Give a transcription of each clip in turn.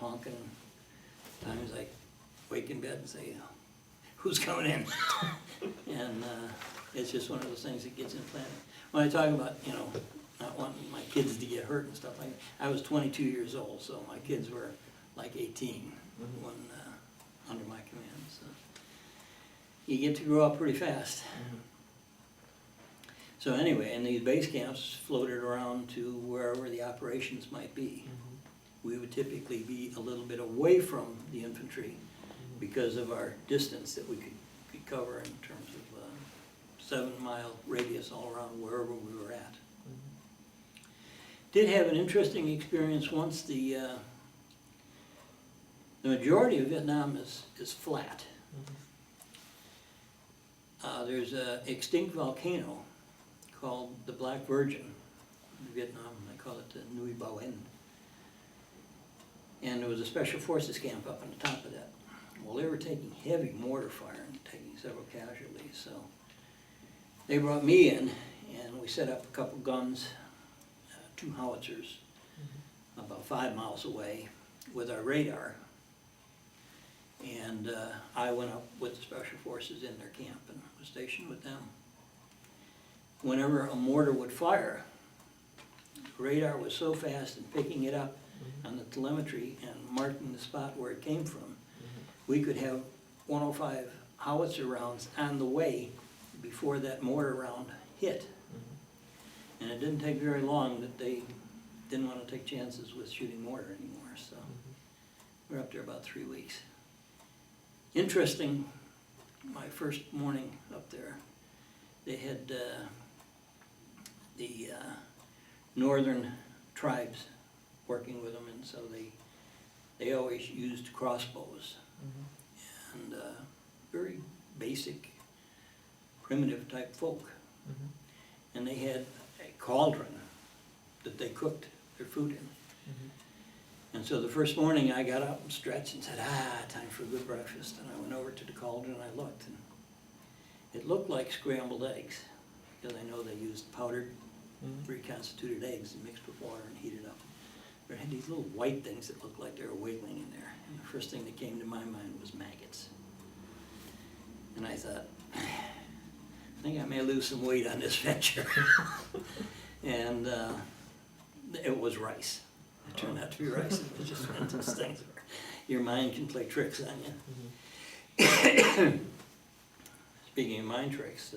honking. Times I wake in bed and say, who's coming in? And it's just one of those things that gets implanted. When I talk about, you know, not wanting my kids to get hurt and stuff like that, I was 22 years old, so my kids were like 18 when under my command. So you get to grow up pretty fast. So anyway, and these base camps floated around to wherever the operations might be. We would typically be a little bit away from the infantry because of our distance that we could cover in terms of 7-mile radius all around wherever we were at. Did have an interesting experience once. The majority of Vietnam is flat. There's an extinct volcano called the Black Virgin in Vietnam. I call it the Nguyen Bao En. And there was a special forces camp up on the top of that. Well, they were taking heavy mortar fire and taking several casualties. So they brought me in, and we set up a couple guns, 2 howitzers, about 5 miles away with our radar. And I went up with the special forces in their camp and was stationed with them. Whenever a mortar would fire, the radar was so fast in picking it up on the telemetry and marking the spot where it came from, we could have 105 howitzer rounds on the way before that mortar round hit. And it didn't take very long that they didn't want to take chances with shooting mortar anymore. So we were up there about 3 weeks. Interesting, my first morning up there, they had the northern tribes working with them, and so they always used crossbows. And very basic, primitive type folk. And they had a cauldron that they cooked their food in. And so the first morning I got up and stretched and said, time for a good breakfast. And I went over to the cauldron and I looked, and it looked like scrambled eggs, because I know they used powdered, reconstituted eggs and mixed with water and heated up. There had these little white things that looked like they were wiggling in there. And the first thing that came to my mind was maggots. And I thought, I think I may lose some weight on this venture. And it was rice. It turned out to be rice. It was just one of those things where your mind can play tricks on you. Speaking of mind tricks,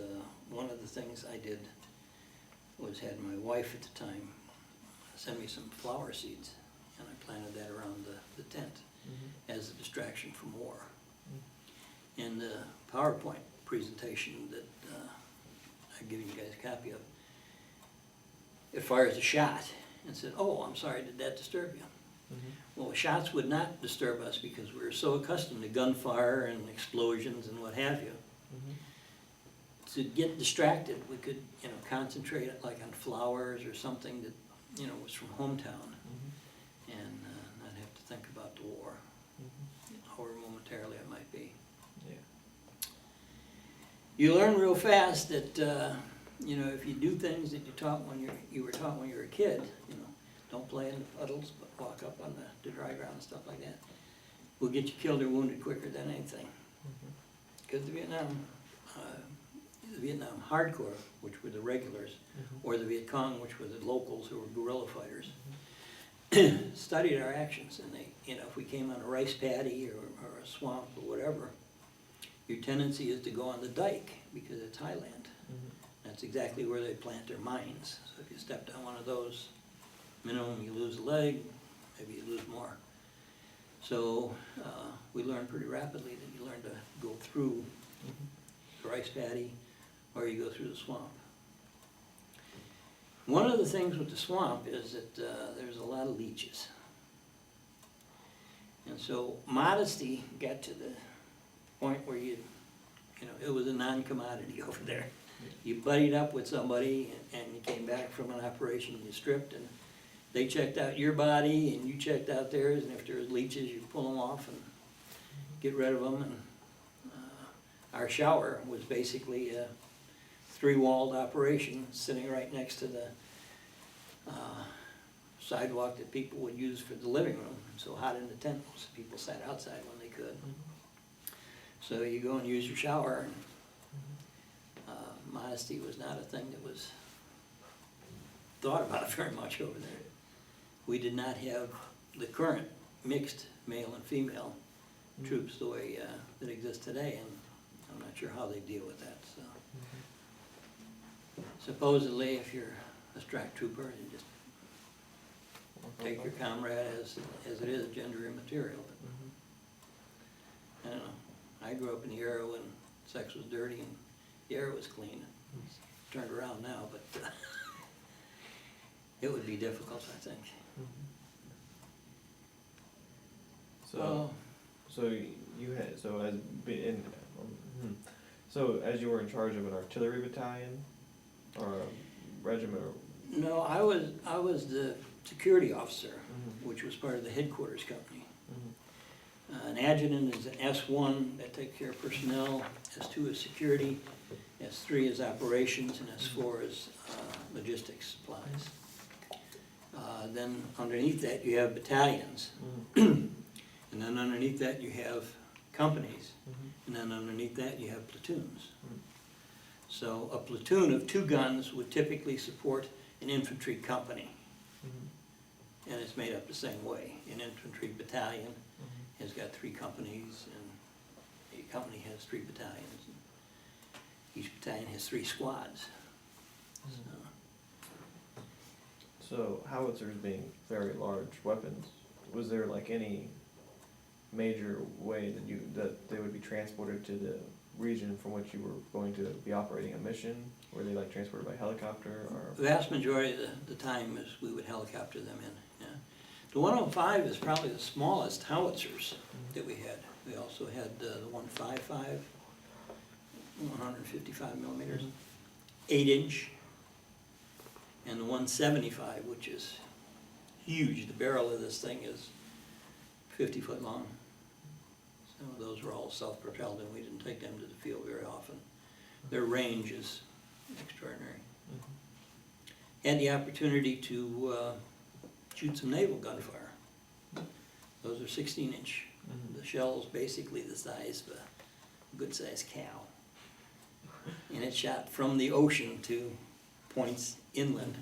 one of the things I did was had my wife at the time send me some flower seeds, and I planted that around the tent as a distraction from war. In the PowerPoint presentation that I'm giving you guys a copy of, it fires a shot and said, "Oh, I'm sorry, did that disturb you?" Well, shots would not disturb us because we were so accustomed to gunfire and explosions and what have you. To get distracted, we could, you know, concentrate like on flowers or something that, you know, was from hometown, and not have to think about the war, however momentarily it might be. You learn real fast that you know, if you do things that you were taught when you were a kid, you know, don't play in the puddles, but walk up on the dry ground and stuff like that, will get you killed or wounded quicker than anything. Because the Vietnam Hardcore, which were the regulars, or the Viet Cong, which were the locals who were guerrilla fighters, studied our actions. And they, you know, if we came on a rice paddy or a swamp or whatever, your tendency is to go on the dike because it's highland. That's exactly where they plant their mines. So if you step down one of those, minimum you lose a leg, maybe you lose more. So we learned pretty rapidly that you learn to go through the rice paddy, or you go through the swamp. One of the things with the swamp is that there's a lot of leeches. And so modesty got to the point where you know, it was a non-commodity over there. You buddied up with somebody and you came back from an operation, you stripped, and they checked out your body and you checked out theirs, and if there was leeches, you pull them off and get rid of them. And our shower was basically a 3-walled operation sitting right next to the sidewalk that people would use for the living room. so hot in the tent, most people sat outside when they could. So you go and use your shower, and modesty was not a thing that was thought about very much over there. We did not have the current mixed male and female troops the way that exists today, and I'm not sure how they deal with that, so. Supposedly, if you're a strike trooper, you just take your comrade as it is, gender immaterial. But I don't know. I grew up in the era when sex was dirty and the air was clean. It's turned around now, but it would be difficult, I think. So as you were in charge of an artillery battalion or a regiment or? No, I was the security officer, which was part of the headquarters company. An adjutant is an S1 that takes care of personnel, S2 is security, S3 is operations, and S4 is logistics supplies. Then underneath that you have battalions, and then underneath that you have companies, and then underneath that you have platoons. So a platoon of 2 guns would typically support an infantry company, and it's made up the same way. An infantry battalion has got 3 companies, and a company has 3 battalions. And each battalion has 3 squads. So howitzers being very large weapons, was there like any major way that they would be transported to the region from which you were going to be operating a mission? Were they like transported by helicopter or? The vast majority of the time is we would helicopter them in, yeah. The 105 is probably the smallest howitzers that we had. We also had the 155, 155 millimeters, 8-inch, and the 175, which is huge. The barrel of this thing is 50 foot long. Some of those were all self-propelled, and we didn't take them to the field very often. Their range is extraordinary. Had the opportunity to shoot some naval gunfire. Those are 16-inch. The shell's basically the size of a good-sized cow. And it shot from the ocean to points inland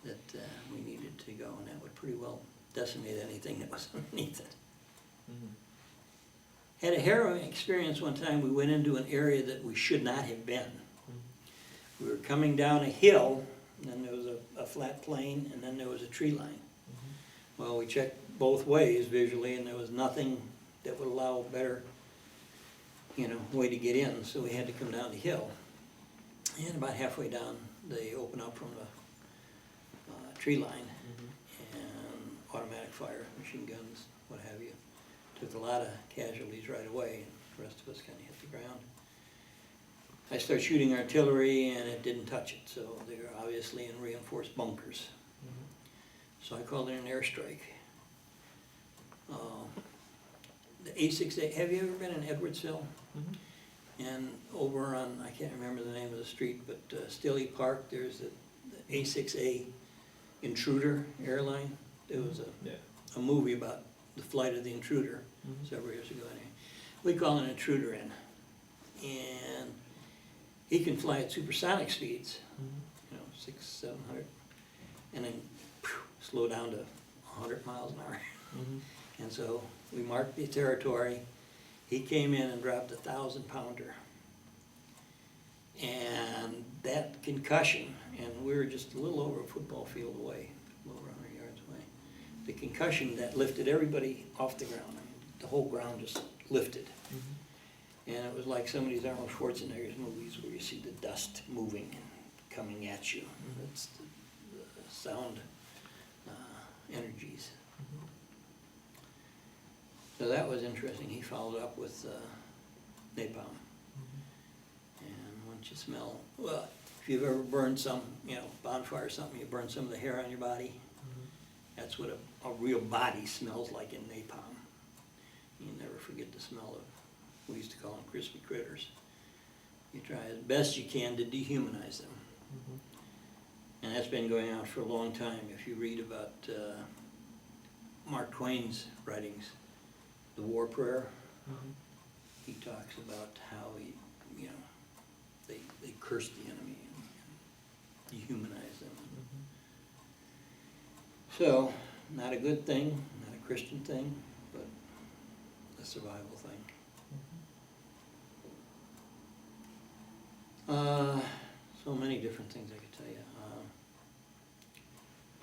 that we needed to go, and that would pretty well decimate anything that was underneath it. Had a harrowing experience one time. We went into an area that we should not have been. We were coming down a hill, and then there was a flat plain, and then there was a tree line. Well, we checked both ways visually, and there was nothing that would allow a better, way to get in, so we had to come down the hill. And about halfway down, they open up from the tree line, and automatic fire, machine guns, what have you. Took a lot of casualties right away, and the rest of us kind of hit the ground. I started shooting artillery, and it didn't touch it, so they were obviously in reinforced bunkers. So I called in an airstrike. The A6A, have you ever been in Edwardsville? And over on, I can't remember the name of the street, but Stilley Park, there's the A6A Intruder airline. There was a movie about the flight of the Intruder several years ago. Anyway. We call an Intruder in, and he can fly at supersonic speeds, 600, 700, and then slow down to 100 miles an hour. And so we marked the territory. He came in and dropped a 1,000-pounder. And that concussion, and we were just a little over a football field away, a little over 100 yards away. The concussion that lifted everybody off the ground. I mean, the whole ground just lifted. And it was like some of these Arnold Schwarzenegger's movies where you see the dust moving and coming at you. That's the sound energies. So that was interesting. He followed up with napalm. And once you smell, well, if you've ever burned some, bonfire or something, you burn some of the hair on your body. That's what a real body smells like in napalm. You never forget the smell of, we used to call them crispy critters. You try as best you can to dehumanize them. And that's been going on for a long time. If you read about Mark Twain's writings, The War Prayer. Mhm. He talks about how he, you know, they curse the enemy and dehumanize them. Mhm. So, not a good thing, not a Christian thing, but a survival thing. So many different things I could tell you.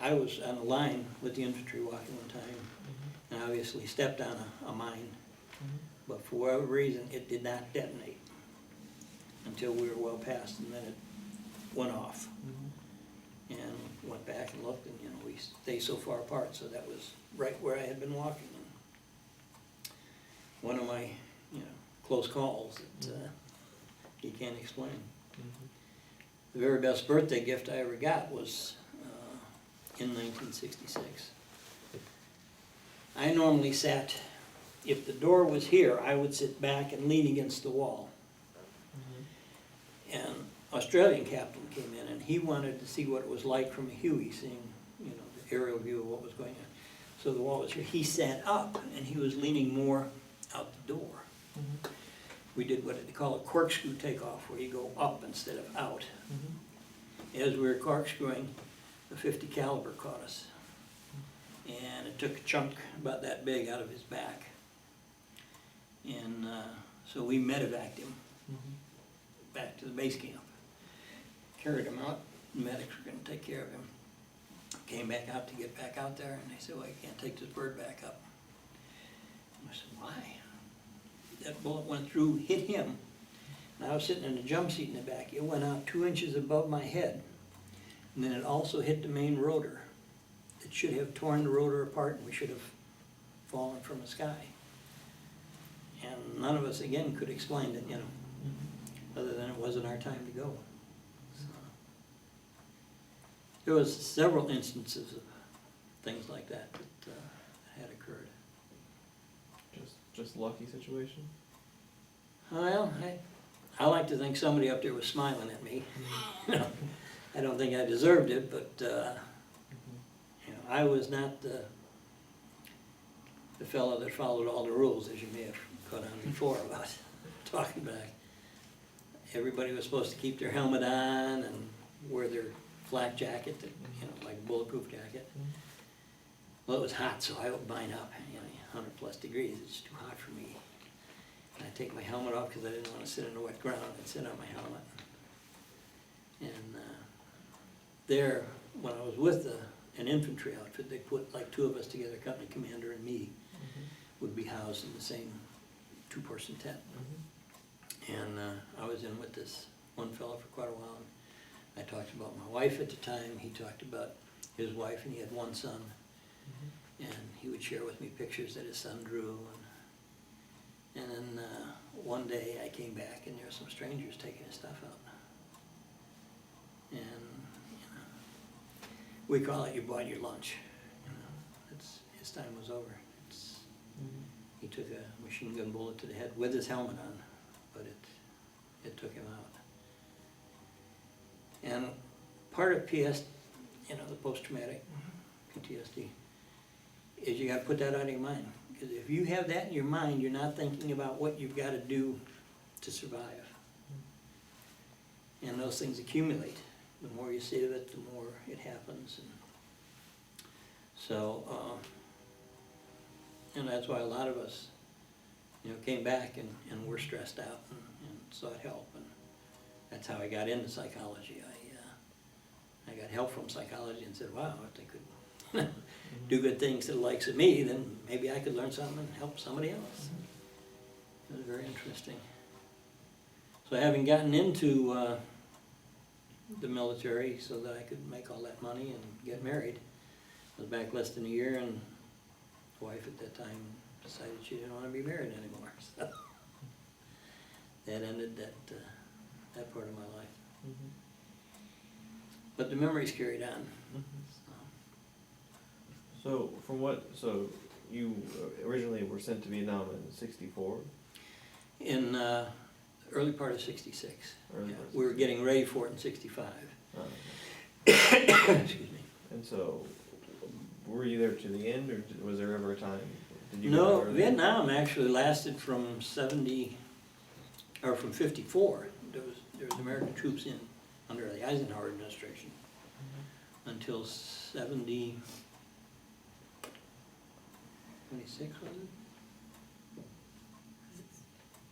I was on a line with the infantry walking one time, Mhm. and obviously stepped on a mine, Mhm. but for whatever reason, it did not detonate until we were well past, and then it went off. Mhm. And went back and looked, and, you know, we stay so far apart, so that was right where I had been walking. And one of my, you know, close calls that you can't explain. Mhm. The very best birthday gift I ever got was in 1966. I normally sat, if the door was here, I would sit back and lean against the wall. Mhm. And Australian captain came in, and he wanted to see what it was like from a Huey, seeing, you know, the aerial view of what was going on. So the wall was here. He sat up, and he was leaning more out the door. Mhm. We did what they call a corkscrew takeoff, where you go up instead of out. Mhm. As we were corkscrewing, the .50 caliber caught us. And it took a chunk about that big out of his back. And so we medevaced him Mhm. back to the base camp. Carried him out, the medics were gonna take care of him. Came back out to get back out there, and they said, well, you can't take this bird back up. And I said, why? That bullet went through, hit him, and I was sitting in the jump seat in the back. It went out 2 inches above my head, and then it also hit the main rotor. It should have torn the rotor apart, and we should have fallen from the sky. And none of us, again, could explain it, you know, Mhm. other than it wasn't our time to go. So, there was several instances of things like that had occurred. Just lucky situation. Well, I like to think somebody up there was smiling at me. You know, I don't think I deserved it, but you know, I was not the fellow that followed all the rules, as you may have caught on before about talking back. Everybody was supposed to keep their helmet on and wear their flak jacket, that, you know, like a bulletproof jacket. Well, it was hot, so I opened mine up, you know, 100+ degrees, it's too hot for me. And I take my helmet off because I didn't want to sit on the wet ground, I'd sit on my helmet. And there, when I was with an infantry outfit, they put like 2 of us together, company commander and me, would be housed in the same 2-person tent. And I was in with this one fellow for quite a while. I talked about my wife at the time, he talked about his wife, and he had 1 son. And he would share with me pictures that his son drew. And then one day I came back, and there were some strangers taking his stuff out. And, you know, we call it you bought your lunch. You know, his time was over. He took a machine gun bullet to the head with his helmet on, but it took him out. And part of PS, you know, the post-traumatic PTSD, is you gotta put that out of your mind. Because if you have that in your mind, you're not thinking about what you've gotta do to survive. And those things accumulate. The more you see of it, the more it happens. And so, and that's why a lot of us, you know, came back and were stressed out and sought help. And that's how I got into psychology. I got help from psychology and said, wow, if they could do good things to the likes of me, then maybe I could learn something and help somebody else. It was very interesting. So having gotten into the military so that I could make all that money and get married, I was back less than a year, and the wife at that time decided she didn't want to be married anymore. So that ended that part of my life. But the memories carried on. So you originally were sent to Vietnam in '64? In the early part of '66. Early Yeah, part of we were getting ready for it in '65. Okay. Excuse me. And so, were you there to the end, or was there ever a time? Did you go No, there early? Vietnam actually lasted from 70, or from 54. There was American troops in under the Eisenhower administration until 76, was it?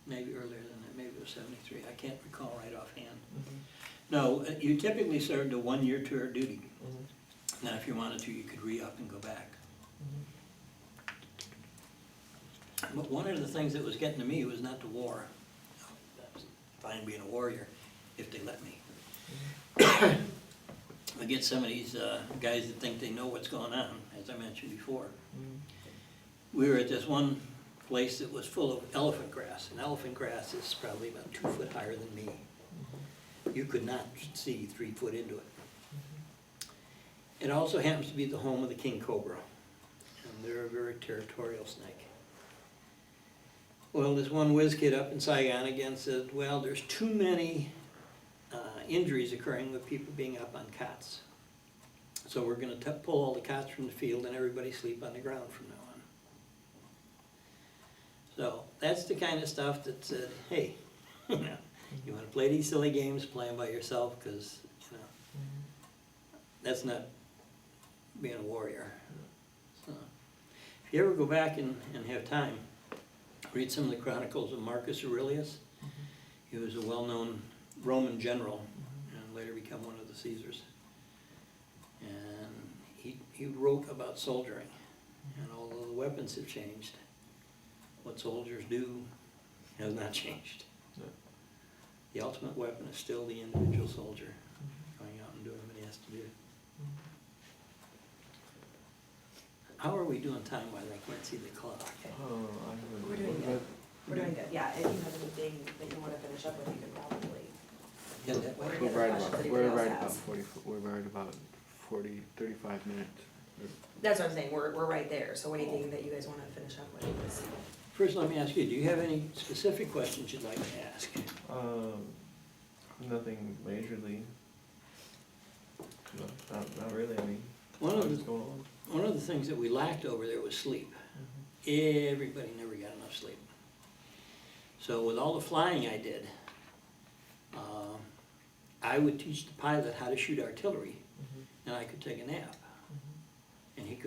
Maybe earlier than that, maybe it was 73. I can't recall right offhand. Mhm. No, you typically served a one-year tour of duty. Mhm. Now, if you wanted to, you could re-up and go back. But one of the things that was getting to me was not the war. That's fine being a warrior, if they let me. I get some of these guys that think they know what's going on, as I mentioned before. We were at this one place that was full of elephant grass, and elephant grass is probably about 2 foot higher than me. You could not see 3 foot into it. It also happens to be the home of the king cobra, and they're a very territorial snake. Well, this one whiz kid up in Saigon again said, well, there's too many injuries occurring with people being up on cots. So we're gonna pull all the cots from the field and everybody sleep on the ground from now on. So that's the kind of stuff that said, hey, you wanna play these silly games, play them by yourself, because, you know, that's not being a warrior. So, if you ever go back and have time, read some of the chronicles of Marcus Aurelius. He was a well-known Roman general and later became one of the Caesars. And he wrote about soldiering. And although the weapons have changed, what soldiers do has not changed. No. The ultimate weapon is still the individual soldier going out and doing what he has to do. How are we doing time-wise? I can't see the clock. Oh, I haven't. We're doing good. We're doing good, yeah, if you have anything that you wanna finish up with, you can probably. Yeah, that way. Or We're any other right questions about, anybody we're else right about has. 40, we're right about 40, 35 minutes. That's what I'm saying, we're right there, so anything that you guys wanna finish up with is. First, let me ask you, do you have any specific questions you'd like to ask? Nothing majorly. No, not really, I mean, One what's of the, going on? one of the things that we lacked over there was sleep. Everybody never got enough sleep. So with all the flying I did, I would teach the pilot how to shoot artillery, and I could take a nap. And he could